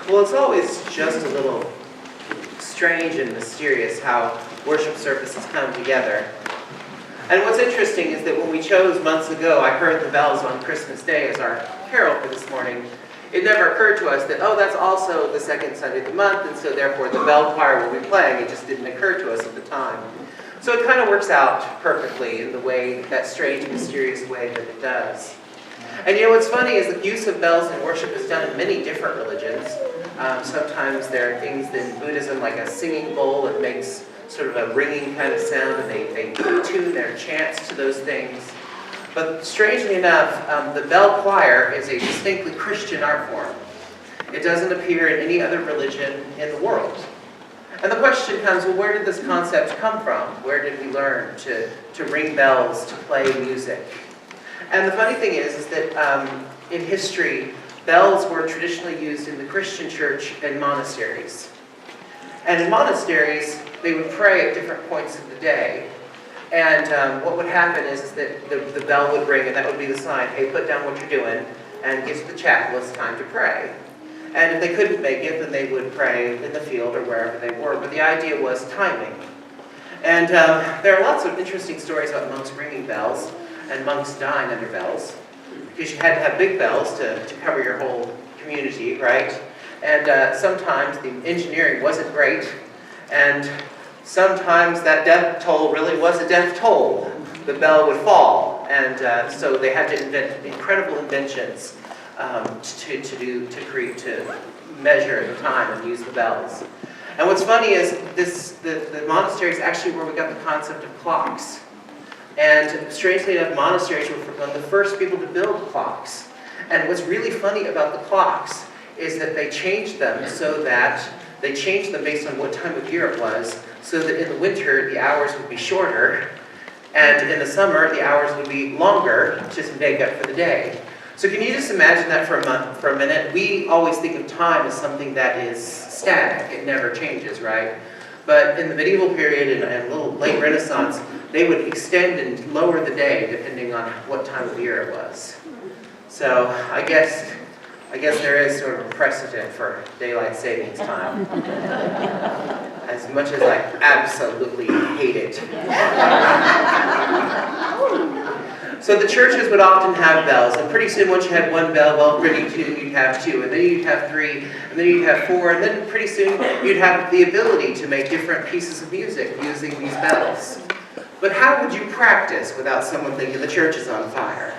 Well, it's always just a little strange and mysterious how worship services come together. And what's interesting is that when we chose months ago, I heard the bells on Christmas Day as our carol for this morning. It never occurred to us that, oh, that's also the second Sunday of the month, and so therefore the bell choir will be playing. It just didn't occur to us at the time. So it kind of works out perfectly in the way, that strange, mysterious way that it does. And you know what's funny is the use of bells in worship is done in many different religions. Sometimes there are things in Buddhism like a singing bowl that makes sort of a ringing kind of sound, and they tune their chants to those things. But strangely enough, the bell choir is a distinctly Christian art form. It doesn't appear in any other religion in the world. And the question comes, well, where did this concept come from? Where did we learn to ring bells, to play music? And the funny thing is that in history, bells were traditionally used in the Christian church and monasteries. And in monasteries, they would pray at different points of the day. And what would happen is that the bell would ring, and that would be the sign, hey, put down what you're doing, and get to the chapel, it's time to pray. And if they couldn't make it, then they would pray in the field or wherever they were. But the idea was timing. And there are lots of interesting stories about monks ringing bells, and monks dying under bells, because you had to have big bells to cover your whole community, right? And sometimes the engineering wasn't great, and sometimes that death toll really was a death toll. The bell would fall, and so they had to invent incredible inventions to measure the time and use the bells. And what's funny is the monastery is actually where we got the concept of clocks. And strangely enough, monasteries were one of the first people to build clocks. And what's really funny about the clocks is that they changed them based on what time of year it was, so that in the winter the hours would be shorter, and in the summer the hours would be longer to make up for the day. So can you just imagine that for a minute? We always think of time as something that is static, it never changes, right? But in the medieval period and a little late Renaissance, they would extend and lower the day depending on what time of year it was. So I guess there is sort of a precedent for daylight savings time. As much as I absolutely hate it. So the churches would often have bells, and pretty soon once you had one bell ringing two, you'd have two, and then you'd have three, and then you'd have four, and then pretty soon you'd have the ability to make different pieces of music using these bells. But how would you practice without someone thinking the church is on fire?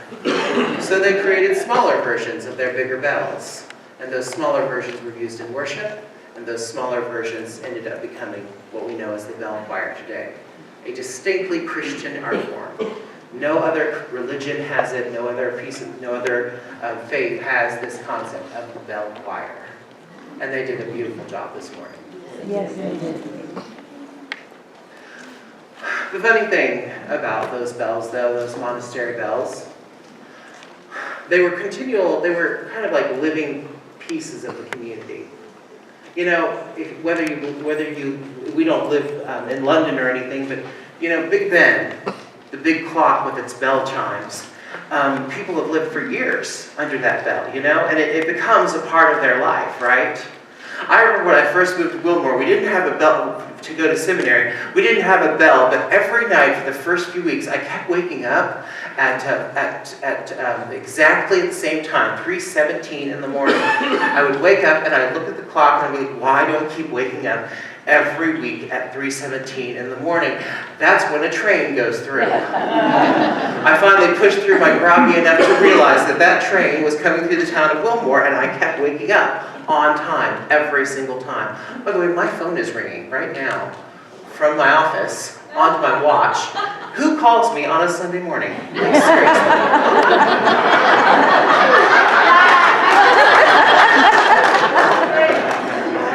So they created smaller versions of their bigger bells, and those smaller versions were used in worship, and those smaller versions ended up becoming what we know as the bell choir today. A distinctly Christian art form. No other religion has it, no other faith has this concept of the bell choir. And they did a beautiful job this morning. Yes, they did. The funny thing about those bells, though, those monastery bells, they were kind of like living pieces of the community. You know, we don't live in London or anything, but you know, Big Ben, the big clock with its bell chimes, people have lived for years under that bell, you know, and it becomes a part of their life, right? I remember when I first moved to Wilmore, we didn't have a bell to go to seminary. We didn't have a bell, but every night for the first few weeks, I kept waking up at exactly the same time, 3:17 in the morning. I would wake up and I'd look at the clock and I'd be like, why do I keep waking up every week at 3:17 in the morning? That's when a train goes through. I finally pushed through my groggy enough to realize that train was coming through the town of Wilmore, and I kept waking up on time every single time. By the way, my phone is ringing right now from my office onto my watch. Who calls me on a Sunday morning? Like, seriously.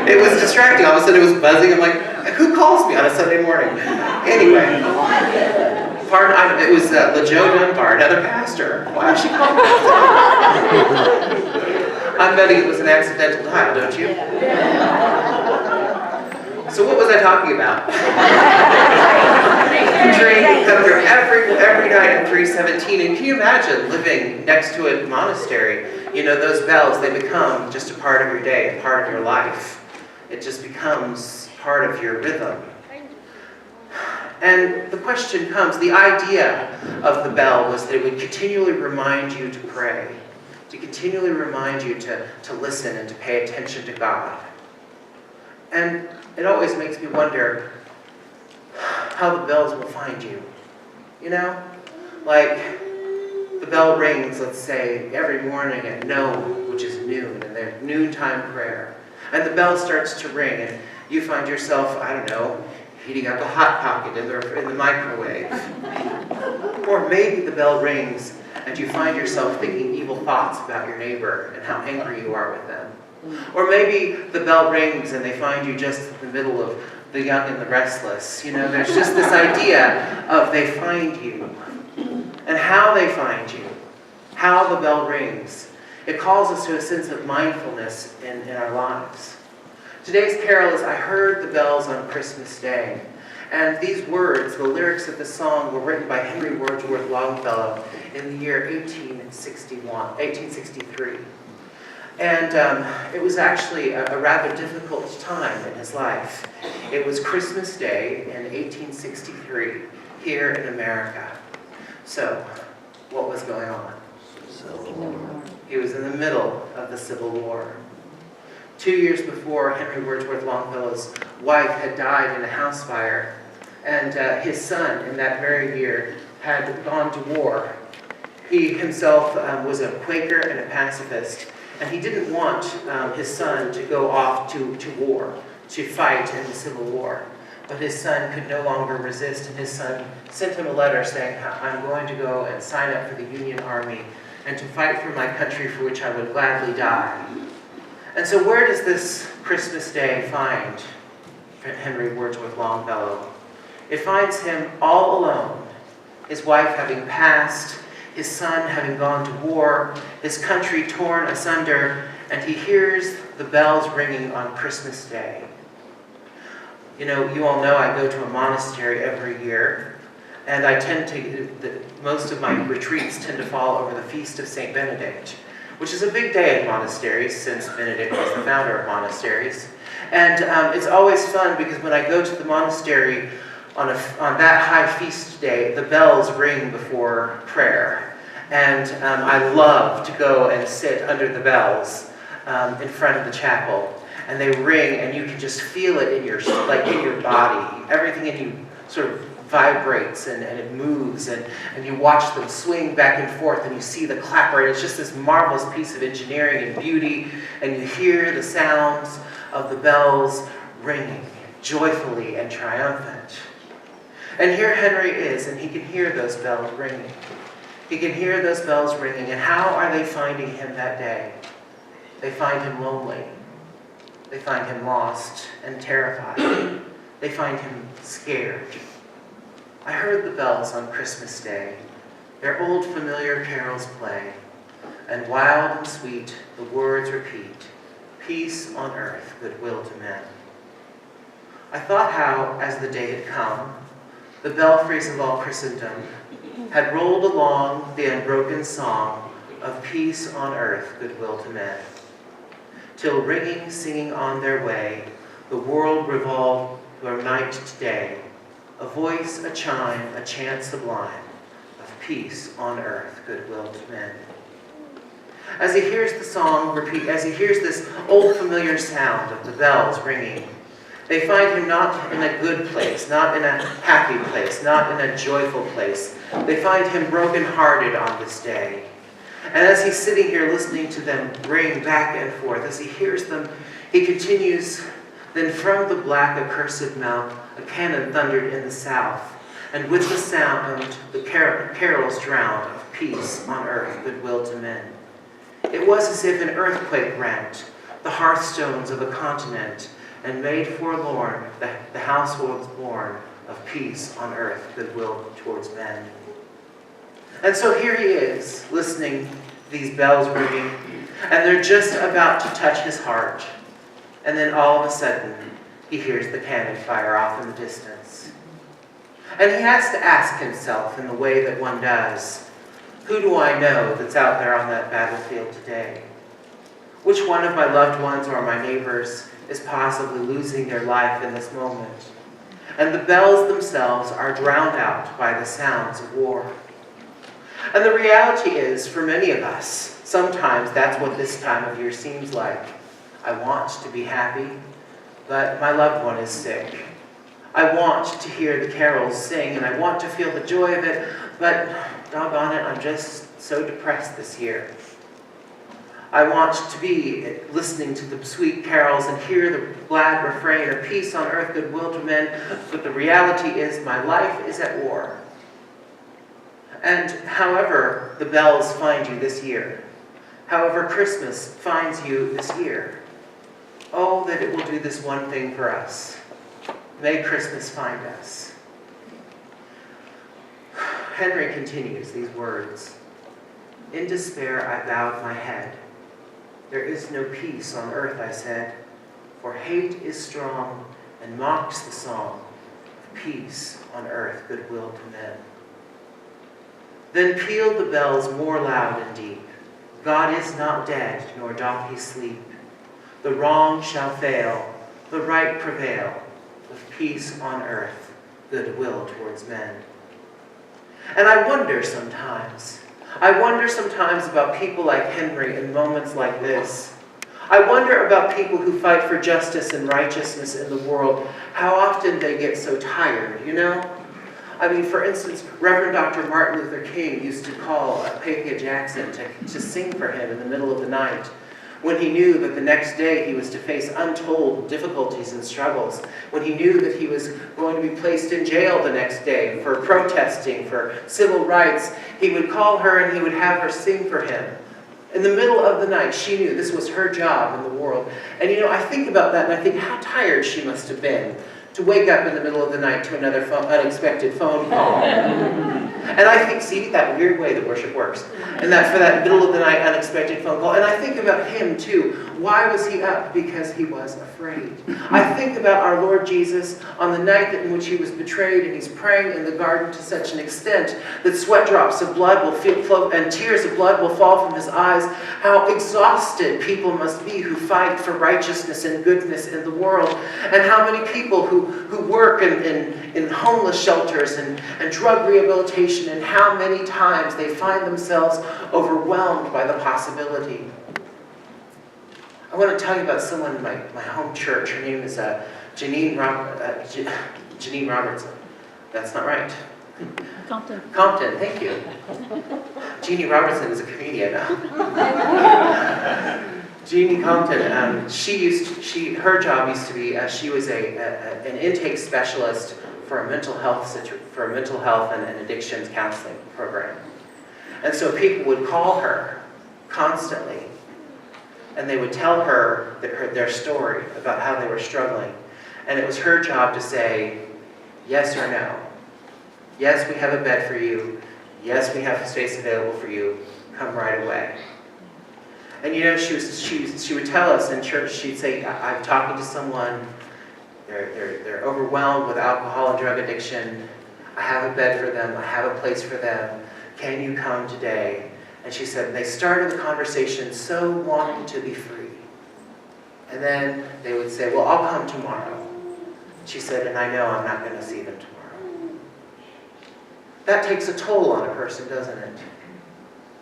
It was distracting. All of a sudden it was buzzing. I'm like, who calls me on a Sunday morning? Anyway, it was LaJoe Dunbar, another pastor. Why is she calling me? I'm betting it was an accidental dial, don't you? So what was I talking about? Train come through every night at 3:17, and can you imagine living next to a monastery? You know, those bells, they become just a part of your day, a part of your life. It just becomes part of your rhythm. And the question comes, the idea of the bell was that it would continually remind you to pray, to continually remind you to listen and to pay attention to God. And it always makes me wonder how the bells will find you. You know? Like, the bell rings, let's say, every morning at noon, which is noon, and their noontime prayer. And the bell starts to ring, and you find yourself, I don't know, heating up a Hot Pocket in the microwave. Or maybe the bell rings, and you find yourself thinking evil thoughts about your neighbor and how angry you are with them. Or maybe the bell rings, and they find you just in the middle of the young and the restless. You know, there's just this idea of they find you. And how they find you, how the bell rings, it calls us to a sense of mindfulness in our lives. Today's carol is I Heard the Bells on Christmas Day. And these words, the lyrics of the song, were written by Henry Wadsworth Longfellow in the year 1863. And it was actually a rather difficult time in his life. It was Christmas Day in 1863 here in America. So, what was going on? Civil War. He was in the middle of the Civil War. 2 years before, Henry Wadsworth Longfellow's wife had died in a house fire, and his son, in that very year, had gone to war. He himself was a Quaker and a pacifist, and he didn't want his son to go off to war, to fight in the Civil War. But his son could no longer resist, and his son sent him a letter saying, I'm going to go and sign up for the Union Army and to fight for my country for which I would gladly die. And so where does this Christmas Day find Henry Wadsworth Longfellow? It finds him all alone, his wife having passed, his son having gone to war, his country torn asunder, and he hears the bells ringing on Christmas Day. You know, you all know I go to a monastery every year, and I tend to, most of my retreats tend to fall over the Feast of St. Benedict, which is a big day in monasteries, since Benedict was the founder of monasteries. And it's always fun because when I go to the monastery on that high feast day, the bells ring before prayer. And I love to go and sit under the bells in front of the chapel. And they ring, and you can just feel it in your body. Everything in you sort of vibrates and it moves, and you watch them swing back and forth, and you see the clapper, and it's just this marvelous piece of engineering and beauty, and you hear the sounds of the bells ringing joyfully and triumphant. And here Henry is, and he can hear those bells ringing. He can hear those bells ringing, and how are they finding him that day? They find him lonely. They find him lost and terrified. They find him scared. I heard the bells on Christmas Day. Their old familiar carols play, and wild and sweet the words repeat, peace on earth, goodwill to men. I thought how, as the day had come, the belfries of all Christendom had rolled along the unbroken song of peace on earth, goodwill to men. Till ringing, singing on their way, the world revolved from night to day, a voice, a chime, a chant sublime of peace on earth, goodwill to men. As he hears the song repeat, as he hears this old familiar sound of the bells ringing, they find him not in a good place, not in a happy place, not in a joyful place. They find him brokenhearted on this day. And as he's sitting here listening to them ring back and forth, as he hears them, he continues, then from the black accursed mount, a cannon thundered in the south, and with the sound the carols drowned of peace on earth, goodwill to men. It was as if an earthquake rent the hearthstones of a continent, and made forlorn the households born of peace on earth, goodwill towards men. And so here he is, listening to these bells ringing, and they're just about to touch his heart. And then all of a sudden, he hears the cannon fire off in the distance. And he has to ask himself, in the way that one does, Who do I know that's out there on that battlefield today? Which one of my loved ones or my neighbors is possibly losing their life in this moment? And the bells themselves are drowned out by the sounds of war. And the reality is, for many of us, sometimes that's what this time of year seems like. I want to be happy, but my loved one is sick. I want to hear the carols sing, and I want to feel the joy of it, but doggone it, I'm just so depressed this year. I want to be listening to the sweet carols and hear the glad refrain of peace on earth, goodwill to men, but the reality is my life is at war. And however the bells find you this year, however Christmas finds you this year, oh, that it will do this one thing for us. May Christmas find us. Henry continues these words. In despair I bowed my head. There is no peace on earth, I said, for hate is strong and mocks the song of peace on earth, goodwill to men. Then pealed the bells more loud and deep. God is not dead, nor doth he sleep. The wrong shall fail, the right prevail, with peace on earth, goodwill towards men. And I wonder sometimes about people like Henry in moments like this. I wonder about people who fight for justice and righteousness in the world, how often they get so tired, you know? I mean, for instance, Reverend Dr. Martin Luther King used to call Pathia Jackson to sing for him in the middle of the night, when he knew that the next day he was to face untold difficulties and struggles, when he knew that he was going to be placed in jail the next day for protesting for civil rights, he would call her and he would have her sing for him. In the middle of the night, she knew this was her job in the world. And you know, I think about that and I think how tired she must have been to wake up in the middle of the night to another unexpected phone call. And I think, see, that weird way that worship works. And that for that middle of the night unexpected phone call. And I think about him too. Why was he up? Because he was afraid. I think about our Lord Jesus on the night in which he was betrayed, and he's praying in the garden to such an extent that sweat drops of blood will flow and tears of blood will fall from his eyes. How exhausted people must be who fight for righteousness and goodness in the world. And how many people who work in homeless shelters and drug rehabilitation, and how many times they find themselves overwhelmed by the possibility. I want to tell you about someone in my home church. Her name is Janine Robertson. That's not right. Compton, thank you. Jeannie Robertson is a comedian. Jeannie Compton, her job used to be, she was an intake specialist for a mental health and addictions counseling program. And so people would call her constantly, and they would tell her their story about how they were struggling. And it was her job to say, yes or no. Yes, we have a bed for you. Yes, we have space available for you. Come right away. And you know, she would tell us in church, she'd say, I'm talking to someone, they're overwhelmed with alcohol and drug addiction. I have a bed for them, I have a place for them. Can you come today? And she said, they started the conversation so wanting to be free. And then they would say, well, I'll come tomorrow. She said, and I know I'm not going to see them tomorrow. That takes a toll on a person, doesn't it?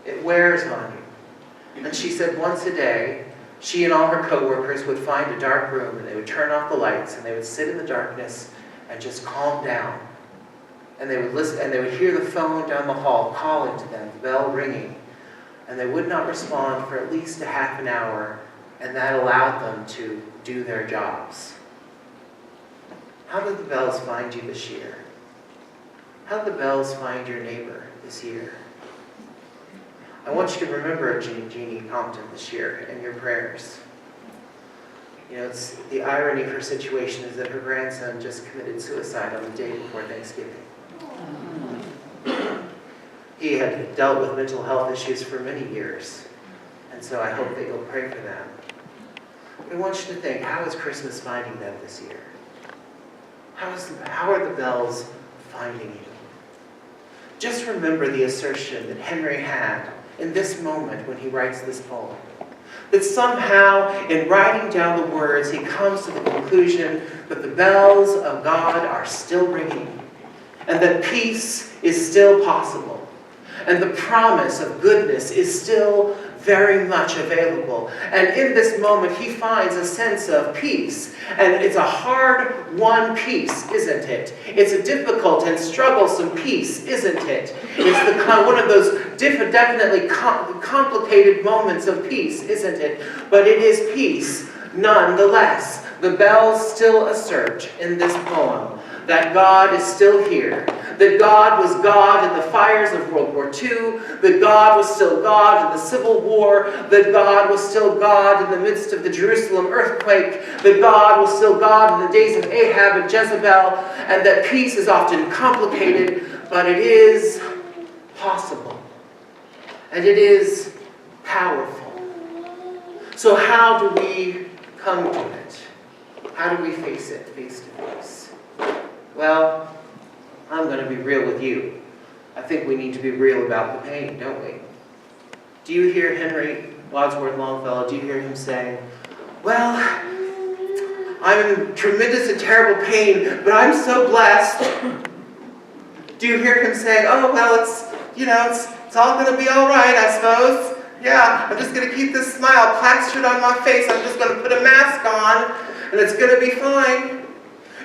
It wears on you. And she said once a day, she and all her coworkers would find a dark room and they would turn off the lights and they would sit in the darkness and just calm down. And they would listen, and they would hear the phone down the hall calling to them, the bell ringing. And they would not respond for at least a half an hour, and that allowed them to do their jobs. How did the bells find you this year? How did the bells find your neighbor this year? I want you to remember Jeannie Compton this year in your prayers. You know, the irony of her situation is that her grandson just committed suicide on the day before Thanksgiving. He had dealt with mental health issues for many years, and so I hope that you'll pray for them. I want you to think, how is Christmas finding them this year? How are the bells finding you? just remember the assertion that Henry had in this moment when he writes this poem. That somehow, in writing down the words, he comes to the conclusion that the bells of God are still ringing, and that peace is still possible, and the promise of goodness is still very much available. And in this moment, he finds a sense of peace. And it's a hard-won peace, isn't it? It's a difficult and strugglesome peace, isn't it? It's one of those definitely complicated moments of peace, isn't it? But it is peace nonetheless. The bells still assert in this poem that God is still here, that God was God in the fires of World War II, that God was still God in the Civil War, that God was still God in the midst of the Jerusalem earthquake, that God was still God in the days of Ahab and Jezebel, and that peace is often complicated, but it is possible, and it is powerful. So how do we come to it? How do we face it face to face? Well, I'm going to be real with you. I think we need to be real about the pain, don't we? Do you hear Henry Wadsworth Longfellow, do you hear him saying, well, I'm in tremendous and terrible pain, but I'm so blessed? Do you hear him saying, oh, well, it's all going to be all right, I suppose. Yeah, I'm just going to keep this smile plastered on my face. I'm just going to put a mask on, and it's going to be fine.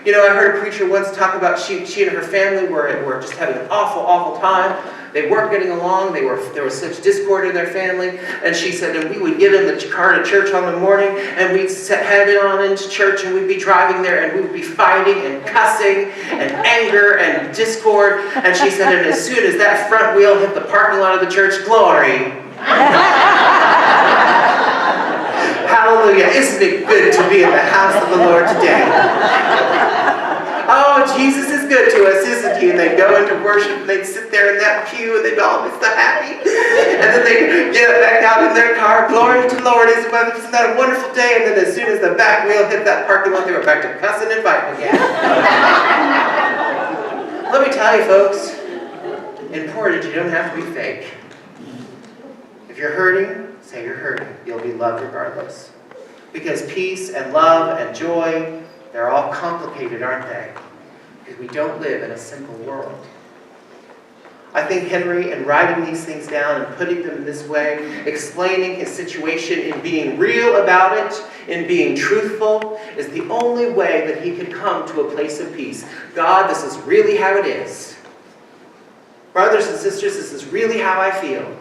You know, I heard a preacher once talk about she and her family were just having an awful, awful time. They weren't getting along. There was such discord in their family. And she said, and we would get in the car to church on the morning, and we'd head on into church, and we'd be driving there, and we would be fighting and cussing and anger and discord. And she said, and as soon as that front wheel hit the parking lot of the church, glory. Hallelujah. Isn't it good to be in the house of the Lord today? Oh, Jesus is good to us, isn't he? And they'd go into worship, and they'd sit there in that pew, and they'd all be so happy. And then they'd get back out in their car, glory to the Lord, isn't that a wonderful day? And then as soon as the back wheel hit that parking lot, they were back to cussing and fighting again. Let me tell you, folks, in Portage, you don't have to be fake. If you're hurting, say you're hurting. You'll be loved regardless. Because peace and love and joy, they're all complicated, aren't they? Because we don't live in a simple world. I think Henry, in writing these things down and putting them in this way, explaining his situation, in being real about it, in being truthful, is the only way that he could come to a place of peace. God, this is really how it is. Brothers and sisters, this is really how I feel.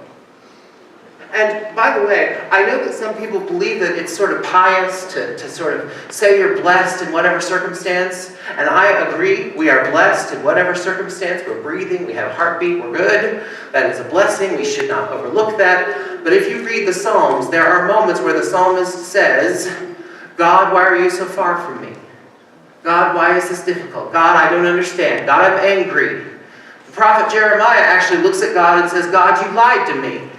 And by the way, I know that some people believe that it's sort of pious to sort of say you're blessed in whatever circumstance. And I agree, we are blessed in whatever circumstance. We're breathing, we have a heartbeat, we're good. That is a blessing, we should not overlook that. But if you read the Psalms, there are moments where the psalmist says, God, why are you so far from me? God, why is this difficult? God, I don't understand. God, I'm angry. The prophet Jeremiah actually looks at God and says, God, you lied to me.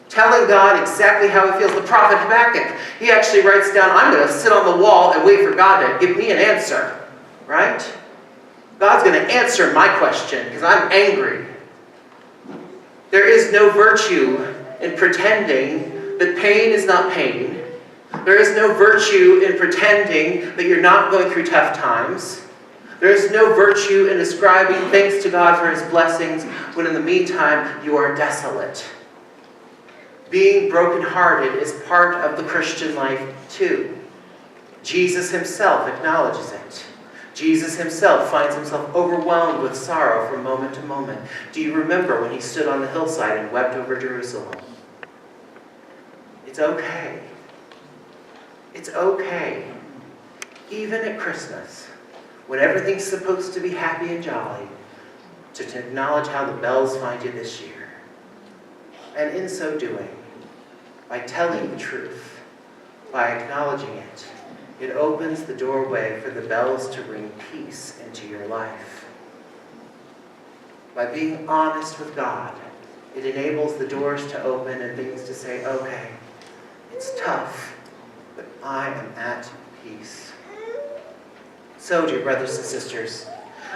Telling God exactly how he feels. The prophet Habakkuk, he actually writes down, I'm going to sit on the wall and wait for God to give me an answer. Right? God's going to answer my question because I'm angry. There is no virtue in pretending that pain is not pain. There is no virtue in pretending that you're not going through tough times. There is no virtue in ascribing thanks to God for his blessings when in the meantime you are desolate. Being brokenhearted is part of the Christian life too. Jesus himself acknowledges it. Jesus himself finds himself overwhelmed with sorrow from moment to moment. Do you remember when he stood on the hillside and wept over Jerusalem? It's okay. It's okay. Even at Christmas, when everything's supposed to be happy and jolly, to acknowledge how the bells find you this year. And in so doing, by telling the truth, by acknowledging it, it opens the doorway for the bells to bring peace into your life. By being honest with God, it enables the doors to open and things to say, okay, it's tough, but I am at peace. So, dear brothers and sisters,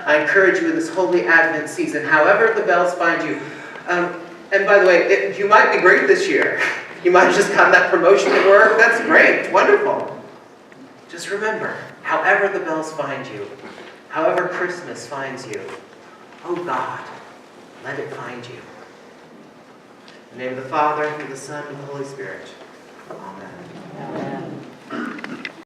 I encourage you in this holy Advent season, however the bells find you. And by the way, you might be great this year. You might have just gotten that promotion at work. That's great. Wonderful. Just remember, however the bells find you, however Christmas finds you, oh God, let it find you. In the name of the Father, and of the Son, and of the Holy Spirit. Amen. Amen.